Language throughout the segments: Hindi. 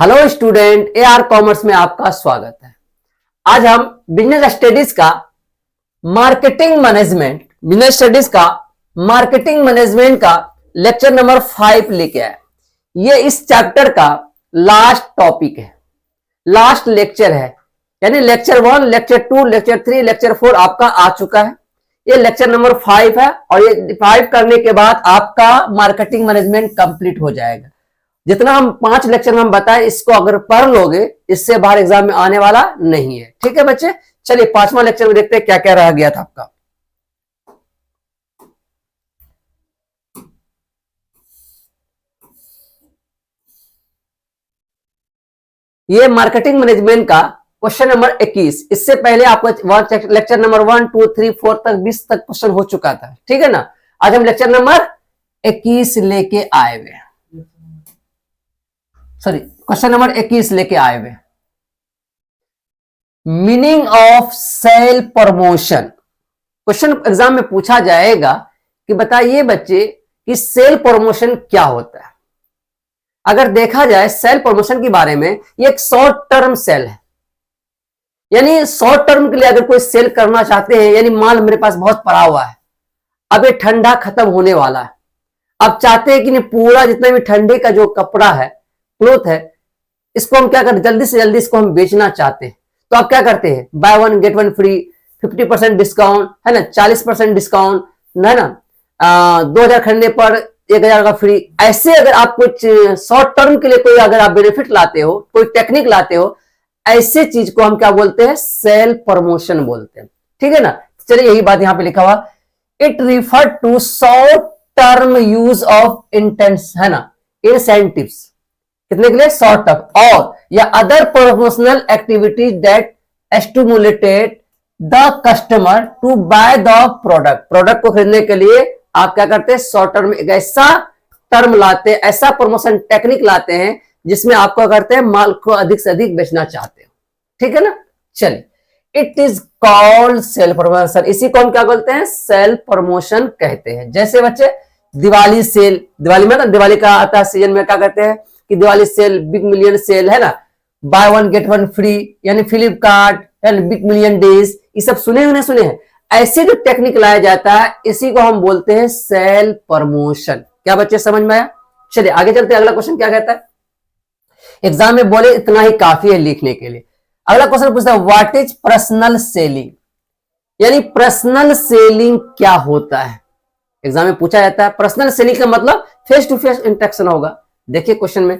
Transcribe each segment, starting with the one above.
हेलो स्टूडेंट, एआर कॉमर्स में आपका स्वागत है। आज हम बिजनेस स्टडीज का मार्केटिंग मैनेजमेंट का लेक्चर नंबर 5 लेके आए। ये इस चैप्टर का लास्ट टॉपिक है, लास्ट लेक्चर है। यानी लेक्चर 1, लेक्चर 2, लेक्चर 3, लेक्चर 4 आपका आ चुका है। ये लेक्चर नंबर 5 है और ये 5 करने के बाद आपका मार्केटिंग मैनेजमेंट कंप्लीट हो जाएगा। जितना हम 5 लेक्चर में हम बताएं, इसको अगर पढ़ लोगे इससे बाहर एग्जाम में आने वाला नहीं है। ठीक है बच्चे, चलिए 5वां लेक्चर में देखते हैं क्या क्या रह गया था आपका। ये मार्केटिंग मैनेजमेंट का क्वेश्चन नंबर 21। इससे पहले आपका लेक्चर नंबर 1, 2, 3, 4 तक 20 तक क्वेश्चन हो चुका था। ठीक है ना। आज हम लेक्चर नंबर 21 लेके आए हुए, क्वेश्चन नंबर 21 लेके आए हुए। Meaning of sale promotion. Question exam में पूछा जाएगा कि बताइए बच्चे कि सेल प्रमोशन क्या होता है। अगर देखा जाए सेल प्रमोशन के बारे में, ये एक शॉर्ट टर्म सेल है। यानी शॉर्ट टर्म के लिए अगर कोई सेल करना चाहते हैं, यानी माल मेरे पास बहुत पड़ा हुआ है, अब ये ठंडा खत्म होने वाला है, अब चाहते हैं कि नहीं पूरा जितना भी ठंडे का जो कपड़ा है, क्लोथ है, इसको हम क्या करते, जल्दी से जल्दी इसको हम बेचना चाहते हैं। तो आप क्या करते हैं, बाय 1 गेट 1 फ्री, 50% डिस्काउंट है ना, 40% डिस्काउंट है ना, 2000 खरीदने पर 1000 का फ्री। ऐसे अगर आप कुछ शॉर्ट टर्म के लिए कोई अगर आप बेनिफिट लाते हो, कोई टेक्निक लाते हो, ऐसे चीज को हम क्या बोलते हैं, सेल प्रमोशन बोलते हैं। ठीक है ना। चलिए यही बात यहां पे लिखा हुआ, it refer to short term use of intense है ना, इंसेंटिव्स कितने के लिए, शॉर्ट टर्म, और या other promotional activities that stimulated the customer to buy the product को खरीदने के लिए आप क्या करते हैं, शॉर्ट टर्म एक ऐसा टर्म लाते हैं, ऐसा प्रमोशन टेक्निक लाते हैं जिसमें आपको करते हैं माल को अधिक से अधिक बेचना चाहते हो। ठीक है ना। चलिए, it is called sale promotion. इसी को हम क्या बोलते हैं, सेल प्रमोशन कहते हैं। जैसे बच्चे दिवाली सेल, दिवाली में ना, दिवाली का आता है सीजन में, क्या कहते हैं कि Diwali sale, big million sale है ना, बाय 1 गेट 1 फ्री, यानी Flipkart and big million days, ये सब सुने हैं। ऐसे जो टेक्निक लाया जाता है, इसी को हम बोलते हैं सेल प्रमोशन। क्या बच्चे समझ में आया। चलिए आगे चलते हैं। अगला क्वेश्चन क्या कहता है, एग्जाम में बोले इतना ही काफी है लिखने के लिए। अगला क्वेश्चन पूछता है, व्हाट इज पर्सनल सेलिंग, यानी पर्सनल सेलिंग क्या होता है। एग्जाम में पूछा जाता है। पर्सनल सेलिंग का मतलब फेस टू फेस इंटरेक्शन होगा। देखिए क्वेश्चन में,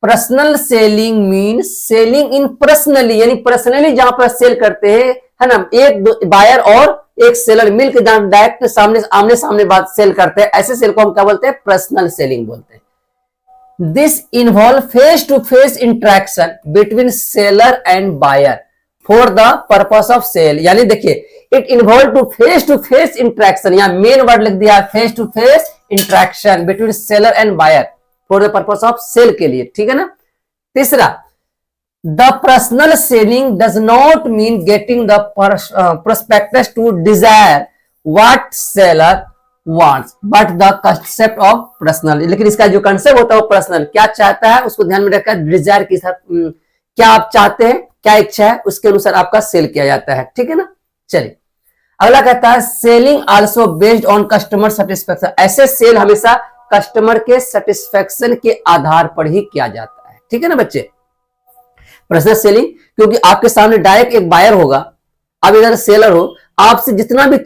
पर्सनल सेलिंग मीन सेलिंग इन पर्सनली, यानी पर्सनली जहां पर सेल करते हैं है ना, एक बायर और एक सेलर मिलकर जहां डायरेक्ट आमने सामने बात सेल करते हैं, ऐसे सेल को हम क्या बोलते हैं, पर्सनल सेलिंग बोलते हैं। This involve face to face interaction between seller and buyer for the purpose of sale. यानी देखिए, it involve to face interaction, यहां मेन वर्ड लिख दिया, face to face interaction between seller and buyer for the purpose of sale के लिए। ठीक है ना। तीसरा, the personal selling does not mean getting the prospects to desire what seller wants but the concept of personal. लेकिन इसका जो कंसेप्ट होता है वो पर्सनल, क्या चाहता है उसको ध्यान में रखकर डिजायर के साथ, क्या आप चाहते हैं, क्या इच्छा है, उसके अनुसार आपका सेल किया जाता है। ठीक है ना। चलिए अगला कहता है, selling also based on customer satisfaction. ऐसे सेल हमेशा कस्टमर के सेटिस्फेक्शन के आधार पर ही किया जाता है। ठीक है ना बच्चे। पर्सनल सेलिंग, क्योंकि आपके सामने डायरेक्ट एक बायर होगा, आप इधर सेलर हो, आपसे जितना भी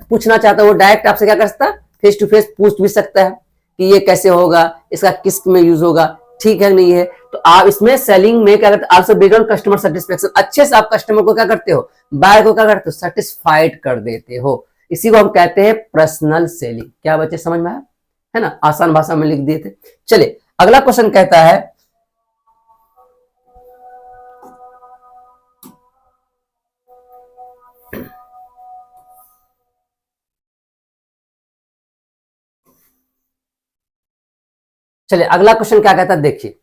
पूछना चाहता है वो डायरेक्ट आपसे क्या कर सकता है, फेस टू फेस पूछ भी सकता है कि ये कैसे होगा, इसका किस में यूज होगा, ठीक है नहीं है। तो आप इसमें सेलिंग में क्या करते हैं, also based on customer satisfaction, अच्छे से आप कस्टमर को क्या करते हो, बायर को क्या करते हो, सेटिस्फाइड कर देते हो। इसी को हम कहते हैं पर्सनल सेलिंग। क्या बच्चे समझ में आया है ना, आसान भाषा में लिख दिए थे। चलिए अगला क्वेश्चन कहता है, चलिए अगला क्वेश्चन क्या कहता है, देखिए,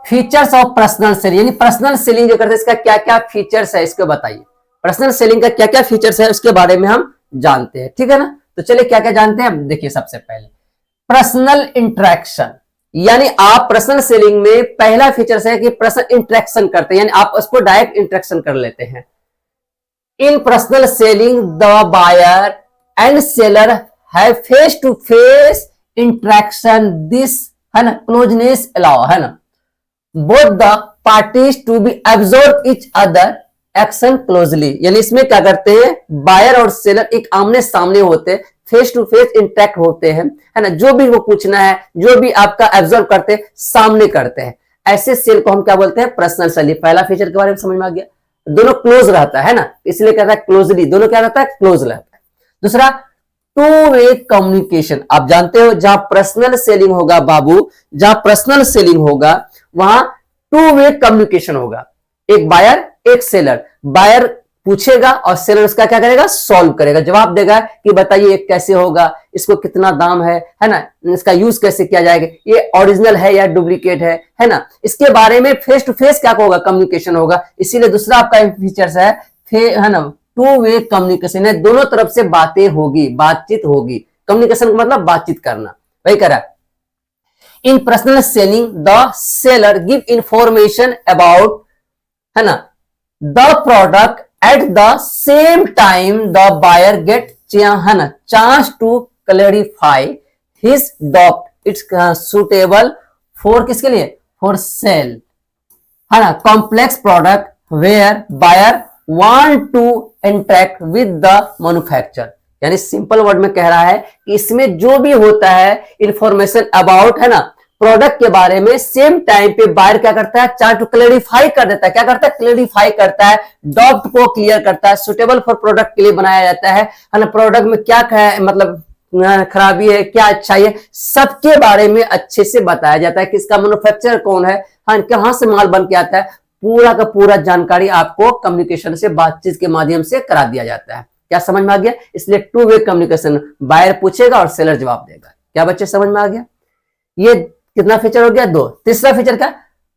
फीचर्स ऑफ पर्सनल सेलिंग, यानी पर्सनल सेलिंग जो करते हैं इसका क्या क्या फीचर्स है, इसको बताइए। पर्सनल सेलिंग का क्या क्या फीचर्स है उसके बारे में हम जानते हैं। ठीक है ना। तो चलिए क्या क्या जानते हैं, देखिए सबसे पहले पर्सनल इंटरेक्शन, यानी आप पर्सनल सेलिंग में पहला फीचर है कि पर्सनल इंटरेक्शन करते हैं, यानी आप उसको डायरेक्ट इंटरेक्शन कर लेते हैं। In personal selling the buyer and seller have face to face interaction, this है ना क्लोजनेस अलाउ, है ना both the parties to be absorb each other action closely. यानी इसमें क्या करते हैं, बायर और सेलर एक आमने सामने होते हैं, फेस टू फेस इंटरेक्ट होते हैं, है ना, जो भी वो पूछना है, जो भी आपका एब्जॉर्व करते हैं, सामने करते हैं। ऐसे सेल को हम क्या बोलते हैं, पर्सनल सेलिंग। पहला फीचर के बारे में समझ में आ गया, दोनों क्लोज रहता है ना, इसलिए कहता है क्लोजली, दोनों क्या रहता है, क्लोज रहता है। दूसरा, टू वे कम्युनिकेशन। आप जानते हो जहां पर्सनल सेलिंग होगा बाबू, जहां पर्सनल सेलिंग होगा वहां टू वे कम्युनिकेशन होगा। एक बायर एक सेलर, बायर पूछेगा और सेलर उसका क्या करेगा, सॉल्व करेगा, जवाब देगा कि बताइए ये कैसे होगा, इसको कितना दाम है ना, इसका यूज कैसे किया जाएगा, ये ओरिजिनल है या डुप्लीकेट है ना, इसके बारे में फेस टू फेस क्या होगा, कम्युनिकेशन होगा। इसीलिए दूसरा आपका फीचर्स है ना, टू वे कम्युनिकेशन है, दोनों तरफ से बातें होगी, बातचीत होगी। कम्युनिकेशन का मतलब बातचीत करना, वही करा। In personal selling the seller give information about, है ना, the product at the same time the buyer get, है ना, chance to clarify his doubt, it's suitable for किसके लिए, फॉर सेल, है ना, complex product where buyer want to interact with the manufacturer. यानी सिंपल वर्ड में कह रहा है कि इसमें जो भी होता है इंफॉर्मेशन अबाउट, है ना, प्रोडक्ट के बारे में, सेम टाइम पे बायर क्या करता है, चार्ट टू क्लैरिफाई कर देता है, क्या करता है, क्लैरिफाई करता है, डाउट को क्लियर करता है, सुटेबल फॉर प्रोडक्ट के लिए बनाया जाता है ना, प्रोडक्ट में क्या मतलब खराबी है, क्या अच्छाई है, सबके बारे में अच्छे से बताया जाता है कि इसका मैन्युफैक्चरर कौन है, हाँ, कहां से माल बन के आता है, पूरा का पूरा जानकारी आपको कम्युनिकेशन से, बातचीत के माध्यम से करा दिया जाता है। क्या समझ में आ गया? इसलिए टू वे कम्युनिकेशन, बायर पूछेगा और सेलर जवाब देगा। क्या बच्चे समझ में आ गया? ये कितना फीचर हो गया? 2। तीसरा फीचर क्या?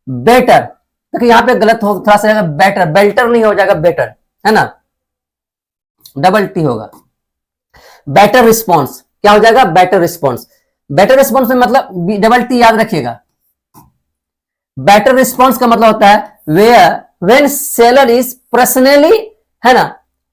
बेटर। देखिए यहां पे गलत हो, थोड़ा सा बेटर, बेल्टर नहीं हो जाएगा, बेटर, है ना, डबल टी होगा। बेटर रिस्पॉन्स क्या हो जाएगा? Better response. बेटर रिस्पॉन्स में मतलब डबल टी याद रखिएगा। बेटर रिस्पॉन्स का मतलब होता है where when seller is personally, है ना,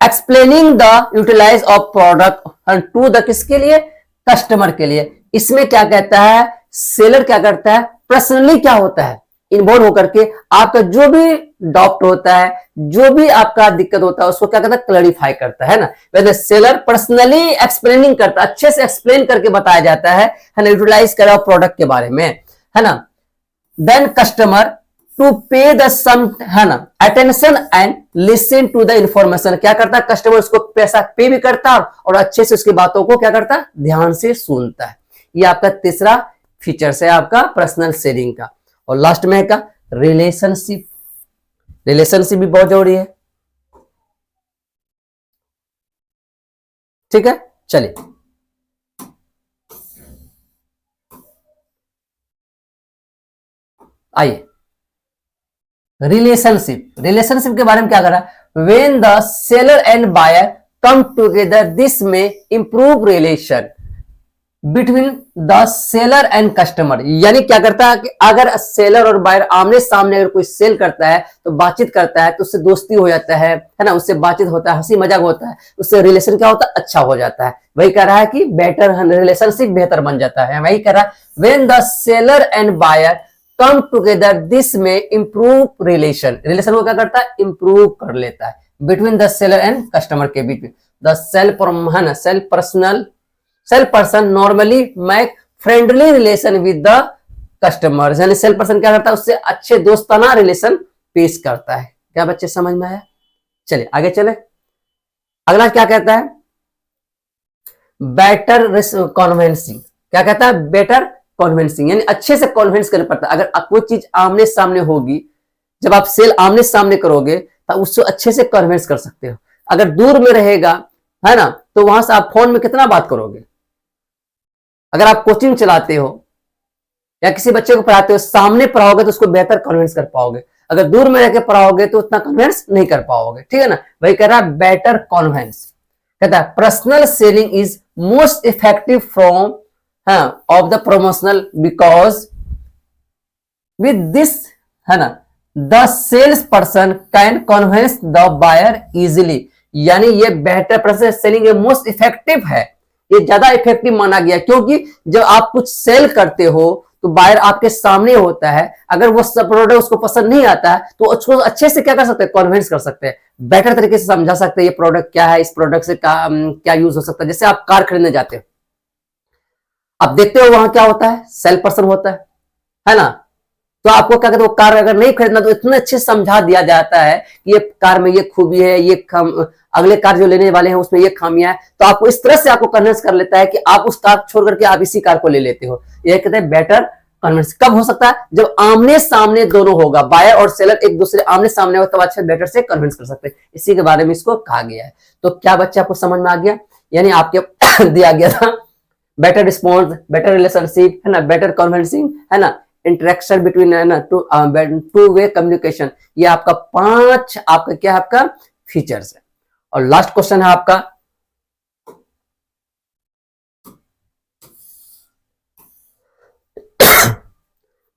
explaining the utilize of product to the, किसके लिए? कस्टमर के लिए। इसमें क्या कहता है, सेलर क्या करता है, पर्सनली क्या होता है, इन्वॉल्व होकर के आपका जो भी डाउट होता है, जो भी आपका दिक्कत होता है, उसको क्या करता है, क्लैरिफाई करता है ना। वैसे सेलर पर्सनली एक्सप्लेनिंग करता है, अच्छे से एक्सप्लेन करके बताया जाता है ना, यूटिलाइज करा प्रोडक्ट के बारे में, है ना। Then customer to pay the sum, है ना, attention and listen to the information. क्या करता है, कस्टमर उसको पैसा पे भी करता है और अच्छे से उसकी बातों को क्या करता है, ध्यान से सुनता है। ये आपका तीसरा फीचर्स है आपका पर्सनल सेलिंग का। और लास्ट में का रिलेशनशिप। रिलेशनशिप भी बहुत जरूरी है, ठीक है। चलिए आइए, रिलेशनशिप। रिलेशनशिप के बारे में क्या कर रहा है, when the seller and buyer come together this में improve relation between the seller and customer. यानी क्या करता है कि अगर सेलर और बायर आमने सामने अगर कोई सेल करता है तो बातचीत करता है तो उससे दोस्ती हो जाता है ना, उससे बातचीत होता है, हंसी मजाक होता है, उससे रिलेशन क्या होता है, अच्छा हो जाता है। वही कह रहा है कि बेटर रिलेशनशिप बेहतर बन जाता है। वही कह रहा है when the seller and buyer come together this में इंप्रूव रिलेशन। रिलेशन को क्या करता है, इंप्रूव कर लेता है between the seller and customer के बीच में। The sale person normally make friendly relation with the customer. यानी सेल पर्सन क्या करता है, उससे अच्छे दोस्ताना रिलेशन पेश करता है। क्या बच्चे समझ में आया? चलिए आगे चले। अगला क्या कहता है, बेटर कॉन्वेंसिंग। क्या कहता है, बेटर कॉन्वेंसिंग, यानी अच्छे से कॉन्वेंस करना पड़ता है। अगर कोई चीज आमने सामने होगी, जब आप सेल आमने सामने करोगे तो उससे अच्छे से कन्विंस कर सकते हो। अगर दूर में रहेगा, है ना, तो वहां से आप फोन में कितना बात करोगे। अगर आप कोचिंग चलाते हो या किसी बच्चे को पढ़ाते हो, सामने पढ़ाओगे तो उसको बेहतर कन्विंस कर पाओगे। अगर दूर में रह के पढ़ाओगे तो उतना कन्विंस नहीं कर पाओगे, ठीक है ना। वही कह रहा है बेटर कन्विंस। कहता है personal selling is most effective from of the promotional because with this, है ना, the sales person can convince the buyer easily, यानी ये better person selling most effective है, ये ज्यादा इफेक्टिव माना गया, क्योंकि जब आप कुछ सेल करते हो तो बायर आपके सामने होता है, अगर वो प्रोडक्ट उसको पसंद नहीं आता है तो उसको अच्छे से क्या कर सकते हैं, कन्विंस कर सकते हैं, बेटर तरीके से समझा सकते हैं ये प्रोडक्ट क्या है, इस प्रोडक्ट से क्या यूज हो सकता है। जैसे आप कार खरीदने जाते हो, आप देखते हो वहां क्या होता है, सेल पर्सन होता है ना, तो आपको क्या कहते हैं, वो कार अगर नहीं खरीदना तो इतने अच्छे समझा दिया जाता है कि ये कार में ये खूबी है, ये अगले कार जो लेने वाले हैं उसमें ये खामियां है, तो आपको इस तरह से आपको कन्विंस कर लेता है कि आप उस कार छोड़ करके आप इसी कार को ले लेते हो। ये कहते हैं बेटर कन्विंस। कब हो सकता है, जब आमने सामने दोनों होगा, बायर और सेलर एक दूसरे आमने सामने हो, तब अच्छा बेटर से कन्विंस कर सकते हैं, इसी के बारे में इसको कहा गया है। तो क्या बच्चे आपको समझ में आ गया, यानी आपके दिया गया था बेटर रिस्पॉन्स, बेटर रिलेशनशिप, है ना, बेटर कन्विंसिंग, है ना, इंटरेक्शन बिटवीन, है ना, टू वे कम्युनिकेशन, ये आपका 5 आपका क्या है, आपका फीचर्स है। और लास्ट क्वेश्चन है आपका,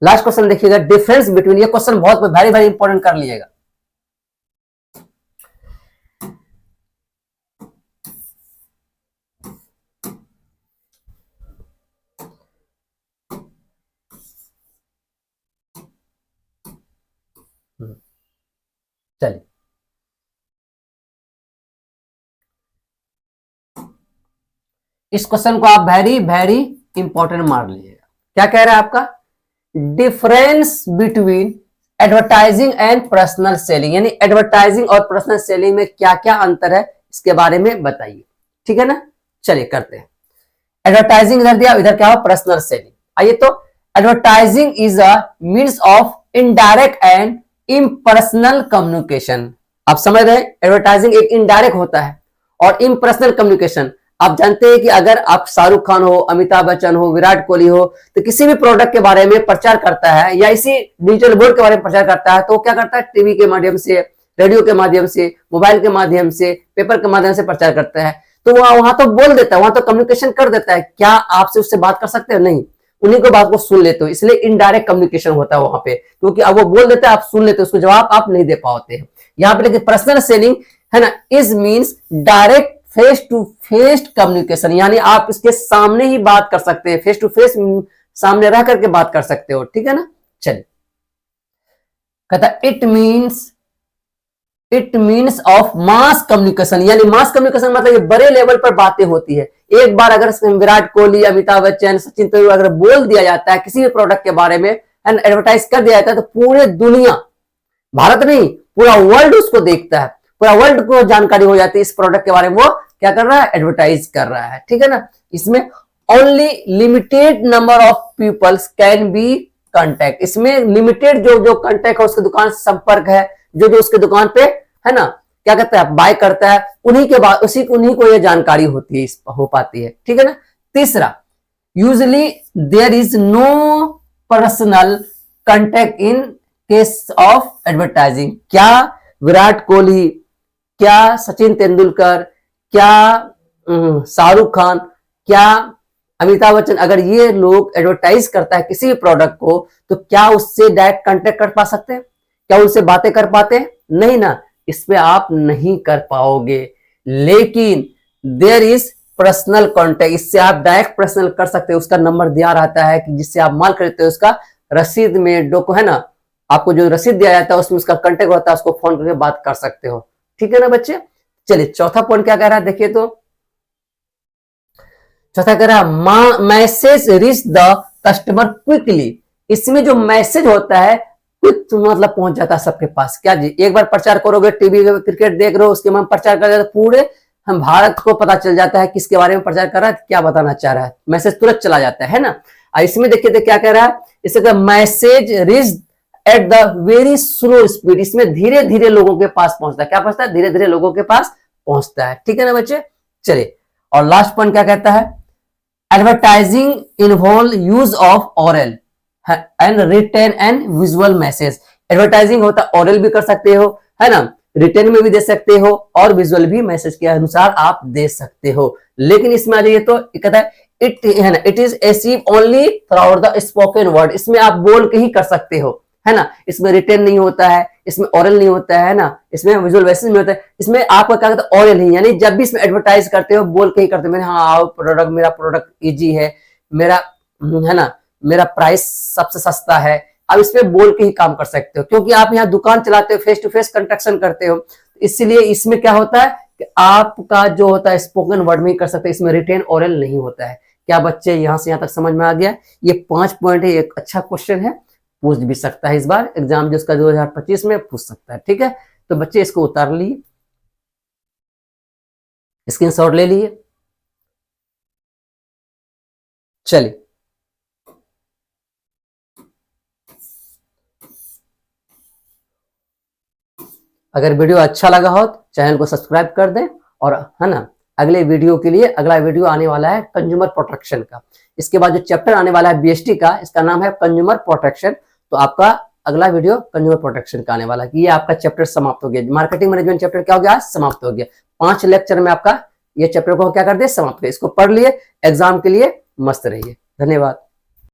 लास्ट क्वेश्चन देखिएगा, डिफरेंस बिटवीन, ये क्वेश्चन बहुत वेरी वेरी इंपॉर्टेंट कर लीजिएगा। चलिए, इस क्वेश्चन को आप वेरी वेरी इंपॉर्टेंट मार लीजिएगा। क्या कह रहा है आपका, difference between advertising and personal selling, यानी एडवर्टाइजिंग और पर्सनल सेलिंग में क्या क्या अंतर है, इसके बारे में बताइए। ठीक है ना, चलिए करते हैं। एडवर्टाइजिंग इधर दिया, इधर क्या हो, पर्सनल सेलिंग। आइए, तो advertising is a means of indirect and impersonal communication. आप समझ रहे हैं, एडवर्टाइजिंग एक इनडायरेक्ट होता है और इम्पर्सनल कम्युनिकेशन। आप जानते हैं कि अगर आप शाहरुख खान हो, अमिताभ बच्चन हो, विराट कोहली हो, तो किसी भी प्रोडक्ट के बारे में प्रचार करता है या इसी डिजिटल बोर्ड के बारे में प्रचार करता है, तो क्या करता है, टीवी के माध्यम से, रेडियो के माध्यम से, मोबाइल के माध्यम से, पेपर के माध्यम से प्रचार करता है। तो वहां तो बोल देता है, वहां तो कम्युनिकेशन कर देता है, क्या आपसे उससे बात कर सकते हो, नहीं, उन्हीं को बात को सुन लेते हो, इसलिए इनडायरेक्ट कम्युनिकेशन होता है वहां पे, क्योंकि अब वो बोल देते हैं, आप सुन लेते हो, उसको जवाब आप नहीं दे पाते हैं। यहाँ पे लेकिन पर्सनल सेलिंग, है ना, is means direct face to face communication, यानी आप इसके सामने ही बात कर सकते हैं, फेस टू फेस सामने रह करके बात कर सकते हो। ठीक है ना, चलिए, कहता it means of mass communication, यानी मास कम्युनिकेशन मतलब ये बड़े लेवल पर बातें होती है। एक बार अगर विराट कोहली, अमिताभ बच्चन, सचिन तेंदुलकर अगर बोल दिया जाता है किसी भी प्रोडक्ट के बारे में, एंड एडवर्टाइज कर दिया जाता है, तो पूरे दुनिया, भारत नहीं पूरा वर्ल्ड उसको देखता है, पूरा वर्ल्ड को जानकारी हो जाती है इस प्रोडक्ट के बारे में, वो क्या कर रहा है, एडवर्टाइज कर रहा है। ठीक है ना, इसमें only limited number of peoples can be contact, इसमें लिमिटेड जो कांटेक्ट है, उसके दुकान से संपर्क है, जो उसके दुकान पे, है ना, क्या कहता है, बाय करता है, उन्हीं के बाद उन्हीं को ये जानकारी होती है, हो पाती है। ठीक है ना, तीसरा, usually there is no personal contact in case of advertising. क्या विराट कोहली, क्या सचिन तेंदुलकर, क्या शाहरुख खान, क्या अमिताभ बच्चन, अगर ये लोग एडवर्टाइज करता है किसी भी प्रोडक्ट को, तो क्या उससे डायरेक्ट कांटेक्ट कर पा सकते हैं, क्या उनसे बातें कर पाते हैं, नहीं ना, इसमें आप नहीं कर पाओगे। लेकिन देयर इज पर्सनल कांटेक्ट, इससे आप डायरेक्ट पर्सनल कर सकते हो, उसका नंबर दिया रहता है कि जिससे आप माल खरीदते हो, उसका रसीद में डोको, है ना, आपको जो रसीद दिया जाता है उसमें उसका कांटेक्ट होता है, उसको फोन करके बात कर सकते हो। ठीक है ना बच्चे, चलिए चौथा पॉइंट क्या कह रहा है, देखिए, तो चौथा कह रहा है message reach the customer quickly, इसमें जो मैसेज होता है क्विक मतलब पहुंच जाता है सबके पास। क्या जी, एक बार प्रचार करोगे, टीवी क्रिकेट देख रहे हो, उसके बाद प्रचार कर देते, पूरे हम भारत को पता चल जाता है किसके बारे में प्रचार कर रहा है, क्या बताना चाह रहा है, मैसेज तुरंत चला जाता है ना। इसमें देखिए तो क्या कह रहा है, इससे message reach at the very slow speed, इसमें धीरे धीरे लोगों के पास पहुंचता है, क्या पहुंचता है, धीरे धीरे लोगों के पास पहुंचता है। ठीक है ना बच्चे, चलिए, और लास्ट पॉइंट क्या कहता है, advertising involve use of oral and written and visual message. Advertising होता है, ऑरल भी कर सकते हो, है ना, रिटर्न में भी दे सकते हो, और विजुअल भी मैसेज के अनुसार आप दे सकते हो। लेकिन इसमें आ जाइए तो कहता है इट है ना, it is achieve only through the spoken word, इसमें आप बोल के ही कर सकते हो, है ना, इसमें रिटन नहीं होता है, इसमें ओरल नहीं होता है ना, इसमें विजुअलाइजेशन नहीं होता है, इसमें आपका क्या कहते हैं ओरल नहीं, यानी जब भी इसमें एडवर्टाइज करते हो बोल के ही करते हो, मैंने हाँ प्रोडक्ट, मेरा प्रोडक्ट इजी है, मेरा है ना, मेरा प्राइस सबसे सस्ता है, आप इसमें बोल के ही काम कर सकते हो, क्योंकि आप यहाँ दुकान चलाते हो, फेस टू फेस कंट्रैक्शन करते हो, इसलिए इसमें क्या होता है कि आपका जो होता है स्पोकन वर्ड में ही कर सकते हैं, इसमें रिटेन ओरल नहीं होता है। क्या बच्चे यहाँ से यहाँ तक समझ में आ गया? ये 5 पॉइंट है, एक अच्छा क्वेश्चन है, पूछ भी सकता है इस बार एग्जाम जिसका 2025 में पूछ सकता है, ठीक है। तो बच्चे इसको उतार लिए, स्क्रीनशॉट ले लिए, चलिए अगर वीडियो अच्छा लगा हो तो चैनल को सब्सक्राइब कर दें, और है ना अगले वीडियो के लिए अगला वीडियो आने वाला है कंज्यूमर प्रोटेक्शन का, इसके बाद जो चैप्टर आने वाला है बीएसटी का, इसका नाम है कंज्यूमर प्रोटेक्शन, तो आपका अगला वीडियो कंज्यूमर प्रोटेक्शन का आने वाला है। ये आपका चैप्टर समाप्त हो गया, मार्केटिंग मैनेजमेंट चैप्टर क्या हो गया, समाप्त हो गया। 5 लेक्चर में आपका ये चैप्टर को क्या कर दिया, समाप्त कर, इसको पढ़ लिए, एग्जाम के लिए मस्त रहिए। धन्यवाद।